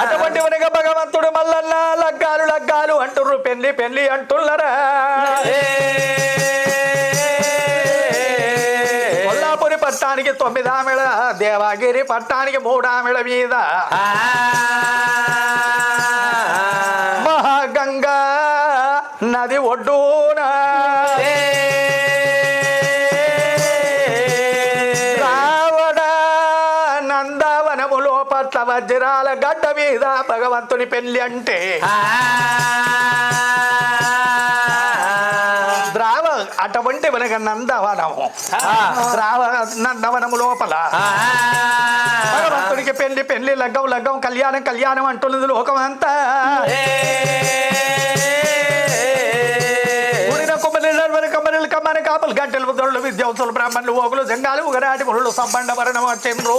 అటువంటి వెనక భగవంతుడు మల్లన్న లగ్గాలు లగ్గాలు అంటుర్రు పెళ్లి పెళ్లి అంటున్నారా కొల్లాపురి పట్టానికి 9 ఆమెడ దేవాగిరి పట్టానికి 3 ఆమెడ మీద మహాగంగా నది ఒడ్డున రావణ నందవనములో పట్ల వజ్రాల గడ్డ మీద భగవంతుని పెళ్లి అంటే ద్రావ అటువంటి వెనక నందవనము నందవనము లోపల భగవంతునికి పెళ్లి పెళ్లి లగ్గం లగ్గం కళ్యాణం కళ్యాణం అంటున్నది లోకం అంతా కమ్మరిలు కమ్మని కాపులు గంటలు దొరలు విద్యావతులు బ్రాహ్మణులు ఓగులు జంగాలు ఉగరాటి ముళ్ళు సంబంధ వర్ణం వచ్చిండ్రు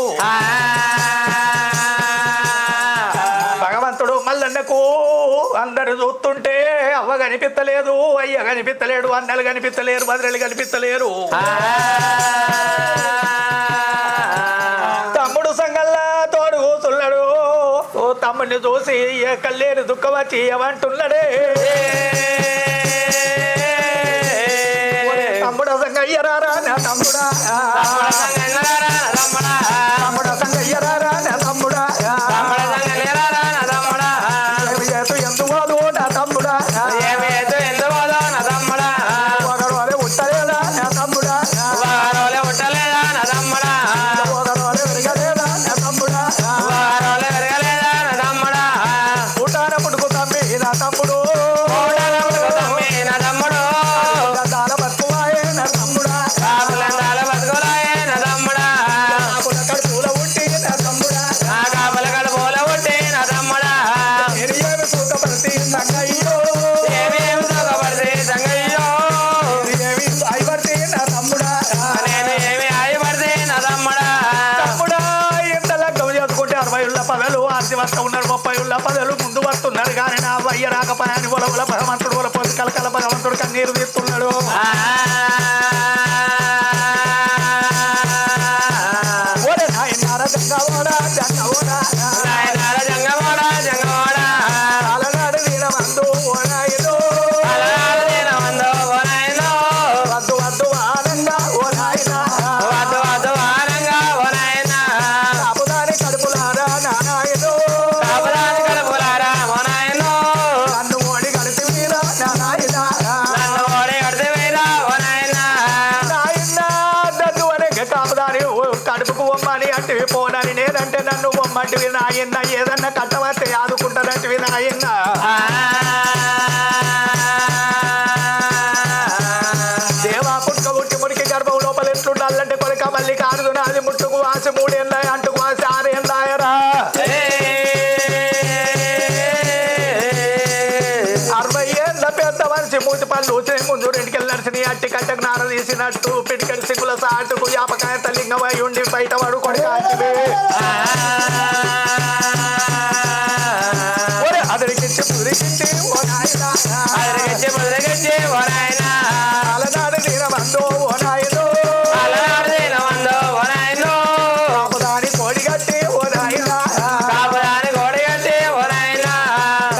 భగవంతుడు మల్లన్నకు అందరు చూస్తుంటే అవ్వ కనిపిస్తలేదు అయ్య కనిపిస్తలేడు అన్నలు కనిపిస్తలేరు బదిరలు కనిపిస్తలేరు తమ్ముడు సంగల్లా తోడు కూసున్నాడు తమ్ముడిని చూసి కల్లేరు దుఃఖం వచ్చి ఏమంటున్నాడే తమ్ముడు సంగయ్యరారా తమ్ముడా తమ్ముడు సంగయ్యరారా తమ్ముడా ఉన్నారు 30 పదలు ముందు వస్తున్నారు కానీ నా వయ్య రాకపోయాని ఒలవల భగవంతుడు ఒలపోసి కలకల భగవంతుడు కన్నీరు తీస్తున్నాడు ఓరే నాయనార జంగవోడా జంగవోడా నాయనార జంగవోడా జంగవోడా అలనాడు వీరమందు ఓనాయదో అలనాడు వీరమందు ఓనాయదో వద్దు వద్దు ఆనంగా ఓనాయనా వద్దు వద్దు ఆనంగా ఓనాయనా అబుదాని కడుపులారా నానాయదో కడుపుకు బొమ్మని అంటే పోనని నేనంటే నన్ను బొమ్మంటివి నాయన్న ఏదన్నా కట్టవస్తే ఆదుకుంటానంటివి నాయన్న దేవా పుట్టుక పుట్టి మురికి గర్భం లోపల ఎట్లుండాలంటే కొలిక మళ్ళీ కాదు నాది ముట్టుకు వాసి 3 ఏళ్ళ అంటుకు వాసి 6 ఏళ్ళాయరా 60 ఏళ్ళ పెద్ద మనిషి మూతి పళ్ళు ముందు 2 కెళ్ళి అట్టి కట్టకు నార తీసినట్టు పిడికడి సిగ్గుల సాటుకు యాపకాయ తల్లింగమై ఉండి బయట పడుకొని కాచివే అదరికిచ్చి పుదిరికిచ్చి ఓ నాయనా అదరికిచ్చి పుదిరికిచ్చి ఓ నాయనా అలనాడు నీరమందో ఓ నాయనో అలనాడు నీరమందో ఓ నాయనో కాపుదాని కోడి గట్టి ఓ నాయనా కాపుదాని కోడి గట్టి ఓ నాయనా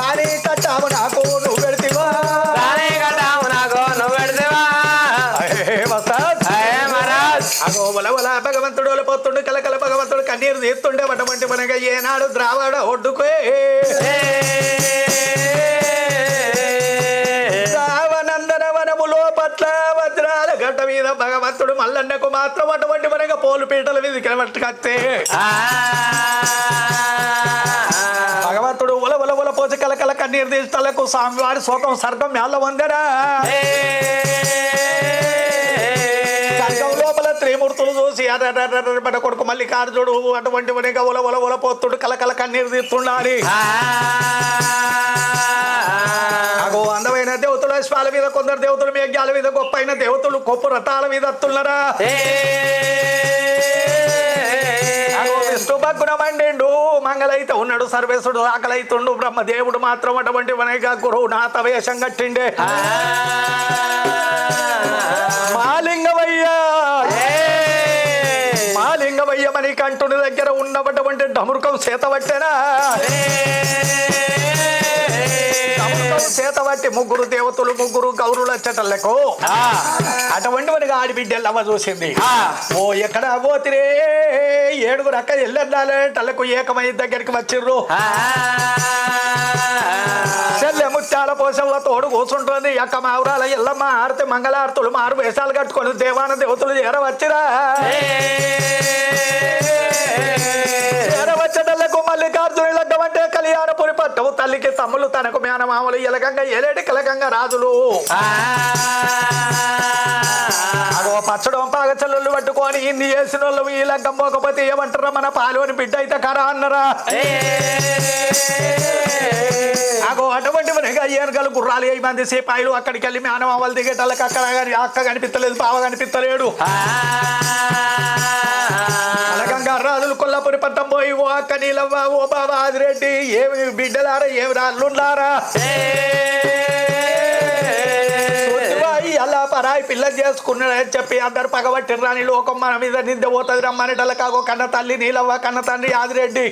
కానీ కట్టాము నాకు నువ్వు పెడితివా కానీ కట్టాము నాకు నువ్వు పెడితివా భగవంతుడు పోతుండు కలకల భగవంతుడు కన్నీరు తీస్తుండే అటువంటి మనగా ఏనాడు ద్రావడ ఒడ్డుకే ద్రావనందనవనములో పట్ల వజ్రాల గడ్డ మీద భగవంతుడు మల్లన్నకు మాత్రం అటువంటి మనగా పోలు పీటల మీద పట్టుకొస్తే భగవంతుడు ఉల ఉల ఉల పోసి కలకల కన్నీరు తీస్తలకు స్వామివారి శోకం సర్గం మేళ్ళ వందరా లోపల త్రిమూర్తులు చూసి బట కొడుకు మల్లికార్జుడు అటువంటి ఉల ఉల ఉల పోతుడు కలకల కన్నీరు తీస్తుండాలి అగో అందమైన దేవతలు అశ్వాల మీద కొందరు దేవతలు మేఘ్యాల మీద గొప్ప అయిన దేవతలు గొప్ప రథాల మీద వస్తున్నారా విష్ణు భగ్గున మండిండు మంగళైతే ఉన్నాడు సర్వేశ్వరుడు ఆకలైతుండు బ్రహ్మదేవుడు మాత్రం అటువంటి వనగా గురువు నాత వేషం కట్టిండే మాలింగవయ్య మణికంఠుని దగ్గర ఉన్నటువంటి డమరుకం చేత పట్టెనా చేత పట్టి ముగ్గురు దేవతలు ముగ్గురు గౌరులు వచ్చేటళ్లకు అటువంటి మనకి ఆడిబిడ్డెల్లమ్మ చూసింది. ఓ ఎక్కడ పోతిరే 7 అక్క ఎల్లెళ్ళాలేటళ్లకు ఏకమై దగ్గరికి వచ్చిర్రు. చెల్లె ముత్యాల పోసంలో తోడు కూర్చుంటుంది. అక్క మావురాల ఎల్లమ్మ ఆడితే మంగళారతులు మారు వేషాలు కట్టుకొని దేవాన దేవతలు చేరవచ్చిరా. చేరవచ్చటళ్లకు మల్లికార్జుని లగ్గం అంటే కళ్యాణపురి పట్టవు. తల్లికి తమ్ములు తనకు మేనమామలు ఎలగంగా ఏలేటి కలగంగా రాజులు అగో పచ్చడం పాగచల్లు పట్టుకొని ఇన్ని చేసిన వాళ్ళు ఈ లగ్గం పోకపోతే ఏమంటారా మన పాలోని బిడ్డ అయితే కరా అన్నరా. అగో అటువంటి మనకి ఏనుగలు గుర్రాలు 8 మంది సిపాయిలు అక్కడికి వెళ్ళి మేనమామలు దిగేటళ్ళకి అక్కడ అక్క కనిపించలేదు బావ కనిపించలేడు. కలగంగా రాజులు కొల్లాపురి పట్టం పోయి ఓ అక్క నీలవ్వ ఓ బాబా ఆదిరెడ్డి ఏమి బిడ్డలారా ఏమి రాళ్ళున్నారా అలా పరాయి పిల్ల చేసుకున్నాడని చెప్పి అందరు పగబట్టిన రాని లోకం మన మీద నింద పోతుంది రమ్మనేటల్ల కాగో కన్న తల్లి నీలవ్వ కన్న తండ్రి ఆదిరెడ్డి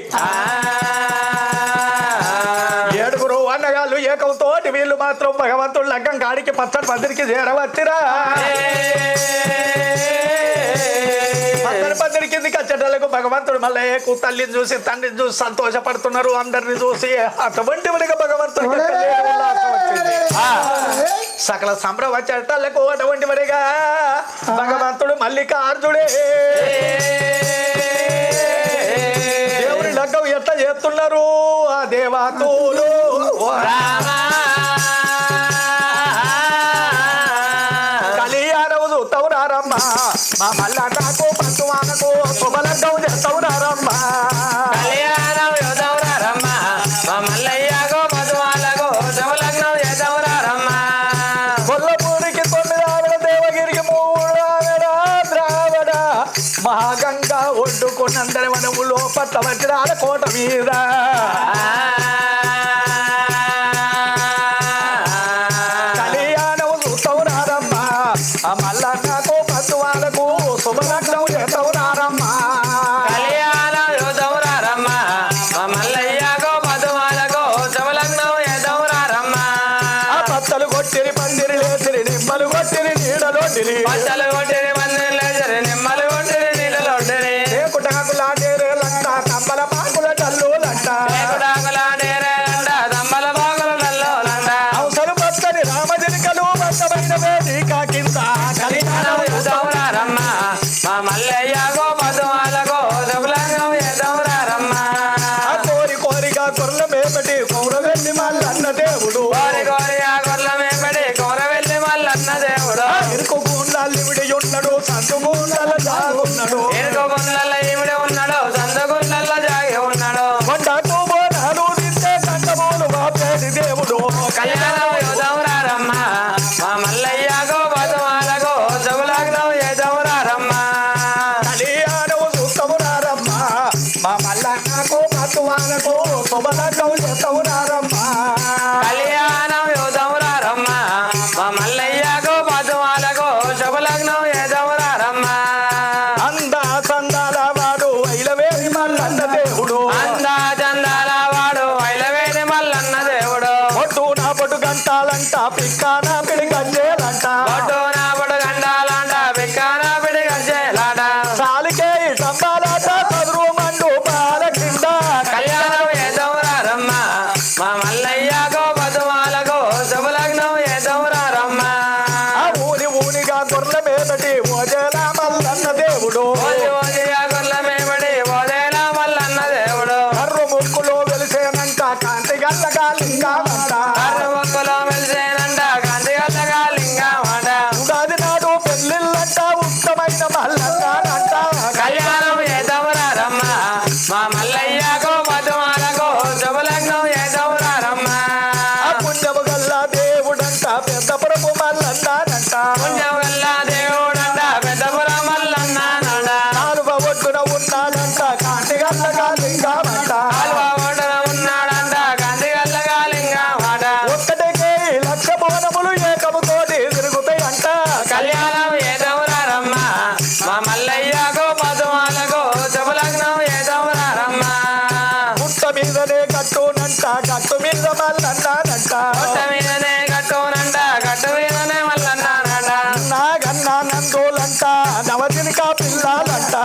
7 అన్నగాళ్ళు ఏకంతోటి వీళ్ళు మాత్రం భగవంతుడు లగ్గం కాడికి పచ్చడి పందిరికి చేరవచ్చిరా. పచ్చడి కిందికి వచ్చేటలకు భగవంతుడు మళ్ళీ తల్లిని చూసి తండ్రిని చూసి సంతోషపడుతున్నారు. అందరిని చూసి అటువంటి భగవంతుడు వచ్చింది. సకల సంబరం వచ్చేటలకు అటువంటి మరిగా భగవంతుడు మల్లికార్జుడే దేవుని లగ్గం ఎట్లా చేస్తున్నారు ఆ దేవాతులు. కళ్యాణం చూస్తావురారమ్మా మా మల్ల నాకు పంచువానకు శుభలగ్గం చేస్తావురారమ్మా. కళ్యాణం చూస్తావురారమ్మా మా మల్లయ్యకు పంచువానకు శుభలగ్నం చేస్తావురారమ్మా. కొల్లపూరికి 9 ఆవిడ దేవగిరికి 3 ఆవిడ ద్రావడ మహాగంగా ఒడ్డుకున్నందరి వనములో పట్ల వచ్చిరాల కోట మీద కళ్యాణం చూస్తావురారమ్మా మల్ల నాకు పంచువానకు శుభలగ్నం చేస్తావురారమ్మా. కళ్యాణం చూస్తావురారమ్మా మా మల్లయ్యకు పంచువానకు శుభలగ్నం చేస్తావురారమ్మా. పత్తలు కొట్టిరి పందిరి లేచిరి నిమ్మలు కొట్టిరి నీడలోటిరి పచ్చలు కొట్టిరి పందిరి లేచిరి నిమ్మలు కొట్టిరి నీడలోటిరి కుటాకులాడేరే లంట కంబల పాకుల టల్లులంట కుటాకులాడేరే లంట కంబల పాకుల టల్లులంట అవసరం పచ్చని రామజిరికలు బద్దమైన వేదిక కింద కళ్యాణం చూస్తావురారమ్మా మా మల్లయ్యకు పంచువానకు శుభలగ్నం చేస్తావురారమ్మా. కోరి కోరిగా కొర్ల మేపటి కౌరవెల్లి మల్లన్న దేవుడు కోరి కోరిగా కొర్ల మేపటి కౌరవెల్లి మల్లన్న దేవుడు ఇరుకు గుండాలు ఇవిడి ఉన్నాడు సందు గుండాల జాగున్నాడు ఇరుకు గుండాల ఇవిడి ఉన్నాడు సందు గుండాల జాగి ఉన్నాడు. కొండకు బోనాలు తింటే కంటమూలు బాపేది దేవుడు కళ్యాణం చూస్తావురారమ్మా మా మల్లయ్యకు పంచువానకు శుభలగ్నం చేస్తావురారమ్మా. కళ్యాణం చూస్తావురారమ్మా మా మల్లన్నకు పంచువానకు శుభలగ్నం చేస్తావురారమ్మా. కళ్యాణం చూస్తావురారమ్మా మా మల్లయ్యకు పంచువానకు శుభలగ్నం చేస్తావురారమ్మా. అందా చందాల వాడు వైలవేది మల్లన్న దేవుడు అందా చందాల వాడు వైలవేది మల్లన్న దేవుడు పొట్టు నా పొట్టు గంటాలంట పిక్కాన పిడి గంజేలంట పొట్టు నా పొట్టు గంటాలంట పిక్కాన పిడి గంజేలాట సాలికే సంబాలాట చదురు మండు బాల కింద కళ్యాణం చేస్తావురారమ్మా మా మల్లయ్యకు పంచువానకు శుభలగ్నం చేస్తావురారమ్మా. ఊని ఊనిగా గొర్రెల మేపటి ఓజేల మల్లన్న దేవుడు ఓజిగా గొర్రెల మేపటి ఓజేల మల్లన్న దేవుడు కర్రు ముక్కులో వెలిసేనంట కాంతి గల్లగా లింగమంట కర్రు ముక్కులో వెలిసేనంట కాంతి గల్లగా లింగమంట ఉగాది నాడు పెళ్ళిళ్ళంట ఉత్తమైన మల్లన్నంట కళ్యాణం చేస్తావురారమ్మా మా మల్లయ్యకు పంచువానకు శుభలగ్నం చేస్తావురారమ్మా. పుణ్యము గల్ల దేవుడంట పెద్దపురపు మల్లన్నానంట పుణ్యము గల్ల దేవుడంట పెద్దపురం మల్లన్నానంట కాలువ ఒడ్డున ఉన్నాడంట కాంతి గల్లగా లింగమంట కాలువ ఒడ్డున ఉన్నాడంట కాంతి గల్లగా లింగమంట కట్టునంట గట్టు మీద మల్లన్నానంట నాగన్న నందులంట నవజనిక పిల్లాలంట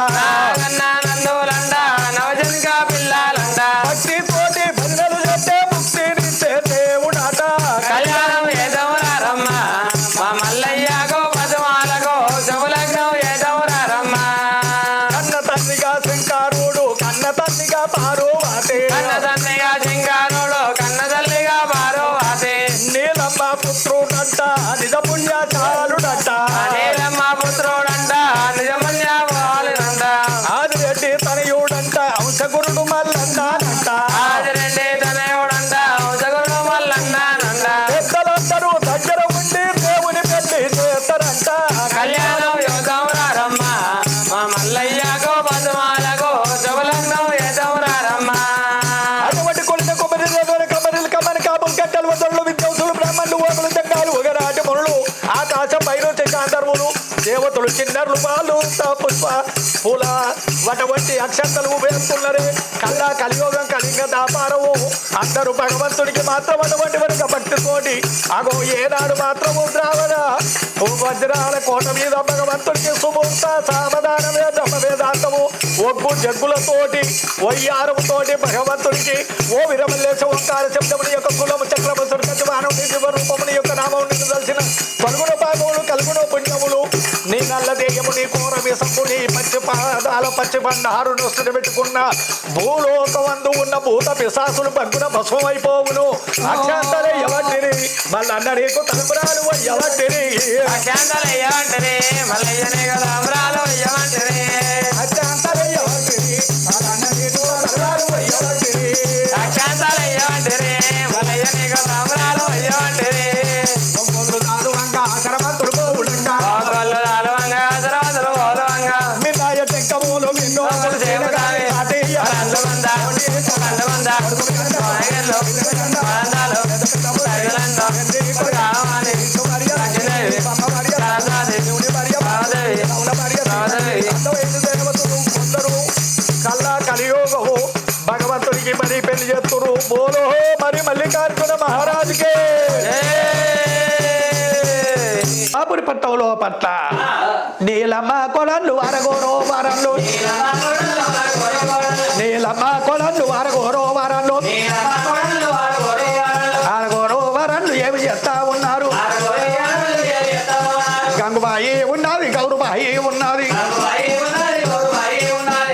భక్తి తోటి భజనలు చేస్తే ముక్తినిచ్చే దేవుడట కళ్యాణం ఏదవరారమ్మా మా మల్లయ్యగో పదమాలగో శుభలగ్నం ఏదవరారమ్మా కన్న తండ్రిగా శంకారుడు కన్న తండ్రిగా పార్వతి కన్న తల్లిగా సింగారుడు కన్న తల్లిగా పార్వతి నీలమ్మ పుత్రుడంట నిజ పుణ్యాచారుడంట నీలమ్మ పుత్రుడంట నిజమల్యావాలంట ఆదిరెడ్డి తనయుడంట అంశగురుడు మల్లన్నానంట ఆదిరెడ్డి తనయుడంట ఉదగుడు మల్లన్నానంట పెద్దలందరూ దగ్గర ఉండి దేవుని పెళ్లి చేస్తారంట కళ్యాణం యోగవరారమ్మా మా మల్లయ్యగో పదమాలగో శుభలగ్నం ఏదవరారమ్మా అటువంటి కొలిత కొబ్బరి కబరిలు కమ్మని కాపులు కట్టెలు వదలు విద్యార్థులు బ్రాహ్మణులు ఓకులు జంగాలు ఒకరాటి మునులు ఆకాశం పైన గాంధర్వులు దేవతలు చిన్నర్లు వాళ్ళు పుష్ప పూల వటువంటి అక్షంతలు వేస్తున్నరే కల్లా కలియోగం కలింగ దాపారము అందరూ భగవంతుడికి మాత్రం అటువంటి వరకు భక్తితోటి అగో ఏనాడు మాత్రము ద్రావణ వజ్రాల కోట మీద భగవంతుడికి సుమూర్త సామధానమే బ్రహ్మవేదాంతము ఒగ్గు జగ్గులతోటి వయ్యారముతోటి భగవంతుడికి ఓ విరమల్లేశ ఓంకార శబ్దముని యొక్క కులము చక్రము సుర్గతి మానవ రూపముని యొక్క నామం నిన్ను దర్శన పలుగుణ భాగములు కలుగుణ పుణ్యములు నీ నల్ల దేయము నీ కోర విసంపు నీ పచ్చి పాదాల పచ్చి బండారు నొస్తుని పెట్టుకున్న భూలోకమందు ఉన్న భూత పిశాసులు పగ్గున భస్మైపోవును అక్షాంతలే ఎవటిని మళ్ళీ అన్న నీకు తలంబరాలు ఎవటిని అశాంతలు ఏమంటారే మల్లయ్యనే కదా అమరాలు ఏమంటారే అక్షాంతలే ఎవటిని అన్న నీకు తలంబరాలు ఎవటిని అశాంతలు ఏమంటారే మల్లయ్యనే కదా అమరాలు ఏమంటారే ఆశ్రమంతుడు పోవుడుంగా వాళ్ళు అలవంగా అసలు గౌరవంగా మిన్నాయ టెంకములు మిన్నో దేవతావే అందమందా అందమందా ఆనందాలు కావాలి కల్లా కలియోగము భగవంతుడికి మరి పెళ్లి చేస్తున్నారు బోలో మరి మల్లికార్జున మహారాజుకే ఆపురి పట్టవులో పట్ల నీలమ్మ కొలండు అరగోరో వరంలో నీలమ్మ కొలండు అరగోరో వరంలో అరగోరో వరంలు ఏమి చేస్తా ఉన్నారు గంగుబాయి ఉన్నది గౌరుబాయి ఉన్నది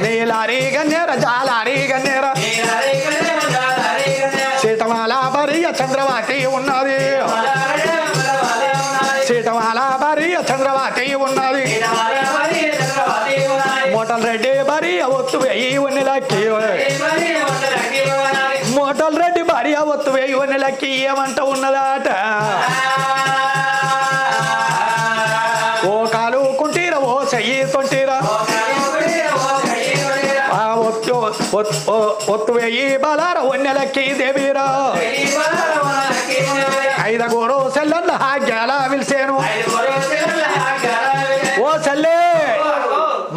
నీలారి గన్నేర జాలారి గన్నేర సీతమాల భార్య చంద్రవాతి ఉన్నది సీతమాల భార్య చంద్రవాతి ఉన్నది మోటల్ రెడ్డి భార్య ఒత్తు వేయి ఉన్నలకి మోటల్ రెడ్డి భార్య ఒత్తు వేయి ఉన్నలకి ఏమంట ఉన్నదాట ఓ కాలు కుంటీరా ఓ చెయ్యి తొంటీరా ఒత్తు వేయి బలార ఒన్నెలకి దేవీరా ఐదగోరు సెల్లన్న హాగ్యాల విలిసేను ఓ సెల్లే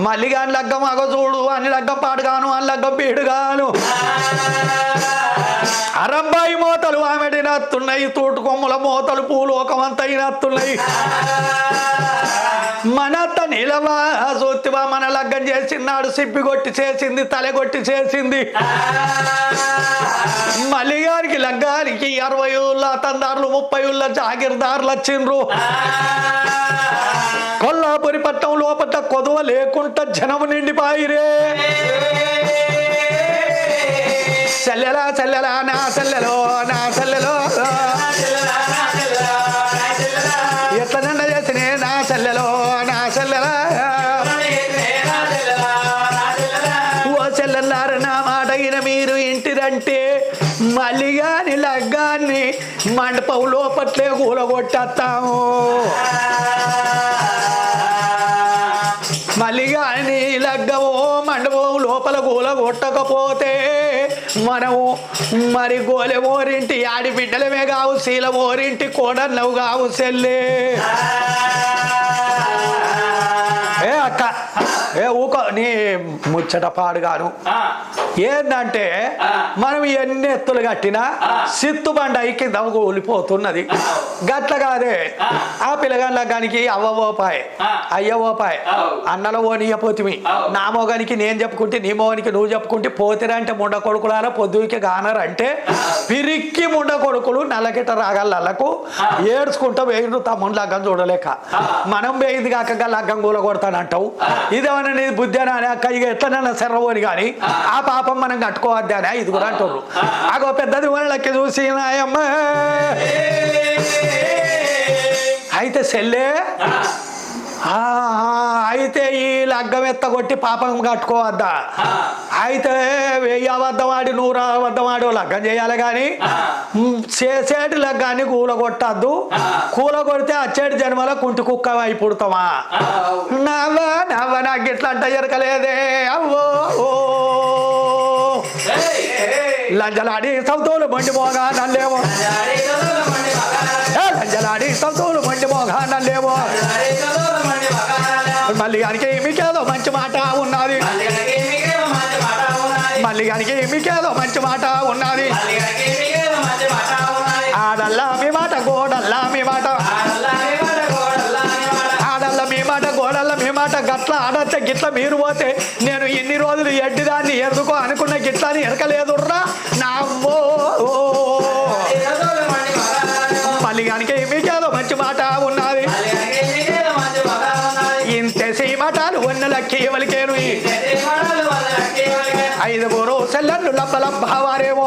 మల్లిగాని లగ్గం అగ చూడు అని లగ్గం పాడుగాను అని లగ్గం పీడుగాను అరంబాయి మోతలు ఆమెడి నత్తున్నాయి తోటు కొమ్మల మోతలు పూలోకమంతా నత్తున్నాయి మనత్త నిలవా సోత్తివా మన లగ్గం చేసినాడు సిప్పి కొట్టి చేసింది తలగొట్టి చేసింది మల్లిగారికి లగ్గానికి 60 ఊళ్ళ తందారులు 30 ఊళ్ళ జాగిర్దారులు వచ్చిండ్రు కొల్లాపురి పట్టణం లోపల కొదవ లేకుండా జనము నిండిపాయిరే చెల్లెలా చెల్లెలా నా చెల్లెలో నా చెల్లెలో ఎట్లనన్న చేసినే నా చెల్లెలో నా చెల్లెలా ఓ చెల్లెల్లారు నా మాట అయిన మీరు ఇంటిదంటే మల్లిగాని లగ్గాన్ని మండపం లోపట్లే కూలగొట్టేస్తాము మల్లిగాని లగ్గమో మండపం లోపల కూలగొట్టకపోతే మనము మరి గోలెమోరింటి ఆడిబిడ్డలమే కావు శీలమోరింటి కోడన్నవు కావు సెల్లే ఏ అక్క అక్క ఏ ఊకో నీ ముచ్చట పాడుగాను ఏందంటే మనం ఎన్ని ఎత్తులు కట్టినా సిత్తు బండ కింద కూలిపోతున్నది గట్ల కాదే ఆ పిల్లగాళ్ళ గానికి అవ్వవోపాయ్ అయ్యవోపాయ్ అన్నలో ఓనియపోతిమి నా మోగానికి నేను చెప్పుకుంటే నీ మోగానికి నువ్వు చెప్పుకుంటే పోతిరంటే ముండ కొడుకులారా పొద్దుకి గానరంటే పిరికి ముండ కొడుకులు నల్లగిట రాగలకు ఏడ్చుకుంటూ వేయిండు తమ్ముడు లగ్గం చూడలేక మనం వేయింది కాక లగ్గం కూల కొడతానంటావు ఇదేమన్నా నీ బుద్ధి అని అక్క ఇక ఎట్లనన్నా సెర్రవని కానీ ఆ పాపం మనం కట్టుకోవద్ది అని ఇది కూడా అంటారు అగో పెద్దది వాళ్ళకి చూసి నాయమ్మ అయితే సెల్లే అయితే ఈ లగ్గం ఎత్తగొట్టి పాపం కట్టుకోవద్దా అయితే 1000 అబద్ధం ఆడి 100 అబద్ధం ఆడి లగ్గం చేయాలి కానీ చేసేటి లగ్గాన్ని కూలగొట్టద్దు కూలగొడితే అచ్చేటి జన్మలో కుంటి కుక్క అయి పుడతామా నవ్వ నాకు ఇట్లా అంట ఎరకలేదే అవ్వో లంజలాడి సౌతోలు బండి మోగా నల్లేమో లంజలాడి సౌతోలు బండి మోగా నల్లేమో మళ్ళీ కనుక మీకేదో మంచి మాట ఉన్నది మళ్ళీ కనుక మీకేదో మంచి మాట ఉన్నది ఆడల్లా మీ మాట గోడల్లా మీ మాట ఆడల్లా మీ మాట గోడల్లా మీ మాట గట్ల ఆడచ్చే గిట్ల మీరు పోతే నేను ఇన్ని రోజులు ఎడ్డిదాన్ని ఎదుకో అనుకున్న గిట్లని ఎరకలేదుర్రా నావ్వో మళ్ళీ కనుక మీకేదో మంచి మాట ఉన్నది ఇంతే సీమటాలు వన్నెలకి ఎవరికేను 5 సెల్లన్ను లబ్బలబ్బావారేమో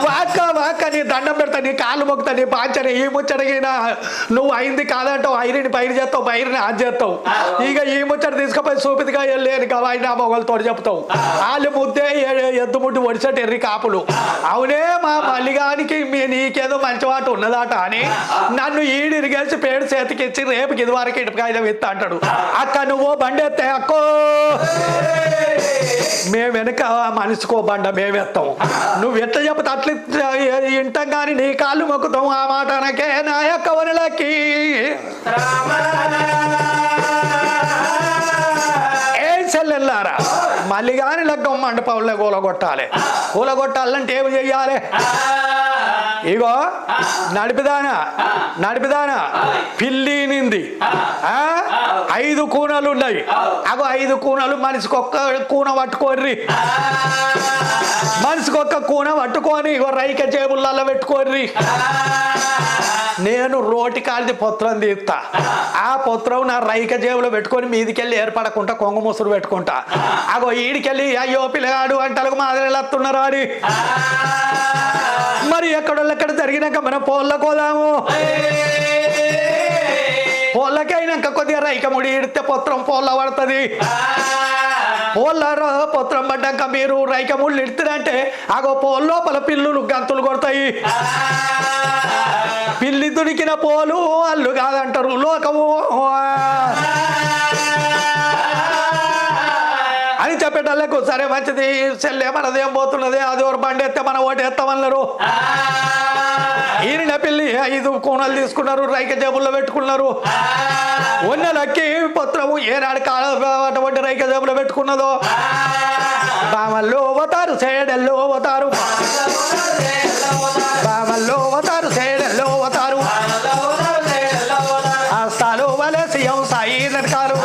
వాక్క నీ దండం పెడతా నీ కాళ్ళు మొక్కుతా నీ పాంచని ఈ ముచ్చటగిన నువ్వు అయింది కాదంటావు ఐరిని పైరు చేస్తావు పైరుని ఆజ్ చేస్తావు ఇక ఈ ముచ్చట తీసుకుపోయి చూపిదిగా వెళ్ళేది కవాయినా మొగలతో చెప్తావు వాళ్ళు ముద్దే ఎద్దు ముడ్డు ఒడిసెట్ ఎర్రి కాపులు అవునే మా మల్లిగానికి నీకేదో మంచి వాట ఉన్నదాట అని నన్ను ఈడిరిగేసి పేడు చేతికిచ్చి రేపు ఇది వరకు ఇటుకాయదం ఇస్తా అంటాడు అక్క నువ్వు బండి ఎత్తే అక్కో మేము వెనక మనిషికో బండ మేమెత్తాం నువ్వు ఎట్లా చెప్తా అట్లా ఇంటాం కానీ నీ కాళ్ళు మొక్కుతాం ఆ మాట అనకే నా యొక్క వనులకి ఏం చెల్లెల్లారా మళ్ళీ కానీ లగ్గం మండపంలో కూలగొట్టాలంటే ఏమి చెయ్యాలి ఇగో నడిపిదానా పిల్లినింది 5 కూనలు ఉన్నాయి అగో 5 కూనలు మనిషికొక్క కూన పట్టుకోర్రి మనిషికొక్క కూన పట్టుకొని ఇగో రైక జేబులలో పెట్టుకోర్రి నేను రోటి కాలిది పొత్రం తీస్తా ఆ పొత్రం నా రైక జేబులో పెట్టుకొని మీదికెళ్ళి ఏర్పడకుండా కొంగ ముసురు పెట్టుకుంటా అగో ఈడికెళ్ళి అయ్యో పిల్లగాడు అంటలకు మాదిరిస్తున్నారా అని మరి ఎక్కడ జరిగినాక మనం పోళ్ళకోదాము పోళ్ళకైనాక కొద్దిగా రైక ముడి ఇడితే పొత్రం పోళ్ళ పడుతుంది పోళ్ళ పొత్రం పడ్డాక మీరు రైక ముళ్ళు ఇడుతుందంటే అగో పోల్ లోపల పిల్లులు గంతులు కొడతాయి పిల్లి దునికిన పోలు అల్లు కాదంటారు లోకము అని చెప్పేటళ్ళకు సరే మంచిది చెల్లె మనదేం పోతున్నది అది ఒక బండి ఎత్తే మన ఓటు ఎత్తామన్నారు ఈయన పిల్లి 5 కూనలు తీసుకున్నారు రైక జేబుల్లో పెట్టుకున్నారు ఒన్నెలక్కి పత్రము ఏనాడు అటువంటి రైక జేబులో పెట్టుకున్నదో బామల్లో పోతారు సైడెల్లో పోతారు బామల్లో పోతారు సైడెల్లో పోతారు హస్తాలు వలె సీఎం సాయి నడకారు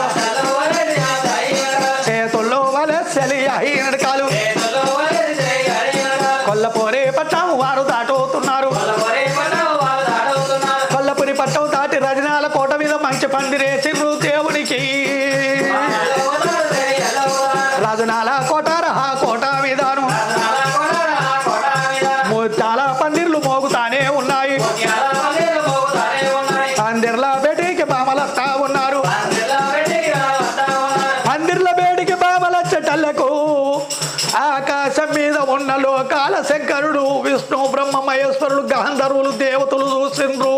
చేతుల్లో వలె సెలి అయి నడకాలు కొల్లపోరే పట్టం వారు దాటుతున్నారు కొల్లపురి పట్టం దాటి రజనాల కోట మీద మంచి పందిరేసి దేవునికి రజనాల కోట రహా కోట మీదను ముత్యాల పందిర్లు మోగుతానే ఉన్నాయి పందిర్ల బేటికి బామలస్తా ఉన్నారు పందిర్ల బేటికి బామలచ్చటల్లకు ఆకాశం మీద ఉన్న లోకాల శంకరుడు విష్ణు బ్రహ్మ మహేశ్వరులు గంధర్వులు దేవతలు చూసిండ్రు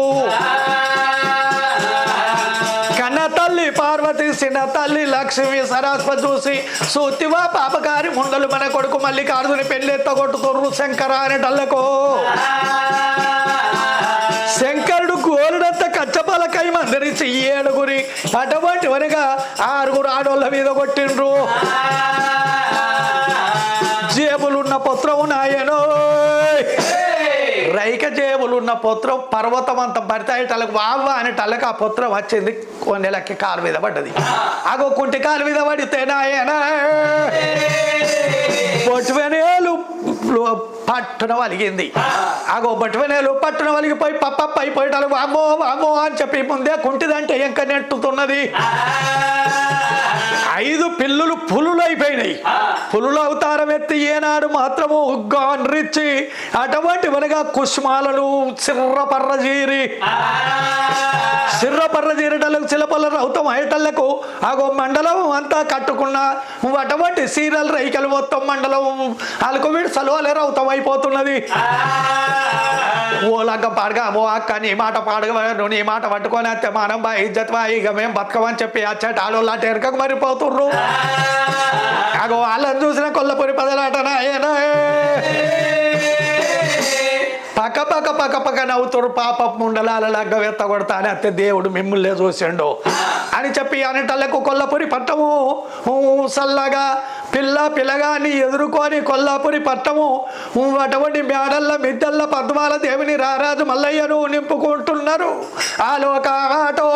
కన్న తల్లి పార్వతి చిన్న తల్లి లక్ష్మి సరస్వతి చూసి సూతివా పాపకారి ముండలు మన కొడుకు మల్లికార్జుని పెళ్ళెత్తగొట్టుతుర్రు శంకర అనేటల్లకు శంకరుడు గోరుడంత కచ్చపలకై మన మందరించి 7 అటువంటి వనగా 6 ఆడోళ్ళ మీద కొట్టిండ్రు. జేబులున్న పుత్రము నాయనో రైక జేబులున్న పుత్రం పర్వతం అంత పడితాయిటలకు వావ్వ అనేటళ్ళకి ఆ పుత్రం వచ్చింది. కొన్నేళ్ళకి కాలు మీద పడ్డది. అగో కుంటి కాలు మీద పడితే నాయన బొట్టువెనేలు పట్టున వలిగింది. అగో బొట్టువెనేలు పట్టున వలిగిపోయి పప్ప అయిపోయేటాలు వామ్మో వామ్మో అని చెప్పి ముందే కుంటిదంటే ఎంక నెట్టుతున్నది. 5 పిల్లులు పులులు అయిపోయినాయి. పులులు అవతారం ఎత్తి ఏనాడు మాత్రము గాన్రిచ్చి అటువంటి వనగా కుష్మాలను సిర్రపర్ర జీరటలకు చిలపల్ల రౌతం అయ్యటళ్లకు ఆగో మండలం అంతా కట్టుకున్న అటువంటి సీరియల్ రైకలు మొత్తం మండలం అలకు విడుసలు అలే రౌతం అయిపోతున్నది. ఓ లగ్గ పాడగా ఓ అక్క నీ మాట పాడగా నువ్వు నీ మాట పట్టుకొని అత్తే మనం బా ఇజ్జత్ బా ఇక మేము బతకమని చెప్పి అచ్చట ఆడోళ్ళు అటు ఎరకకు మరిపోతుర్రు. అగో వాళ్ళని చూసిన కొల్లపూరి పదలాటనా పక్క నవ్వుతురు. పాప ముండలాల లగ్గ వెత్త కొడతా అని అత్తే దేవుడు మిమ్మల్నే చూసిండు అని చెప్పి అనేటళ్ళకు కొల్లపూరి పట్టము సల్లగా పిల్లగాని ఎదుర్కొని కొల్లాపురి పట్టము అటువంటి మేడల్ల మిద్దల్ల పద్మాల దేవిని రారాజు మల్లయ్యను నింపుకుంటున్నారు. ఆలోక ఆటో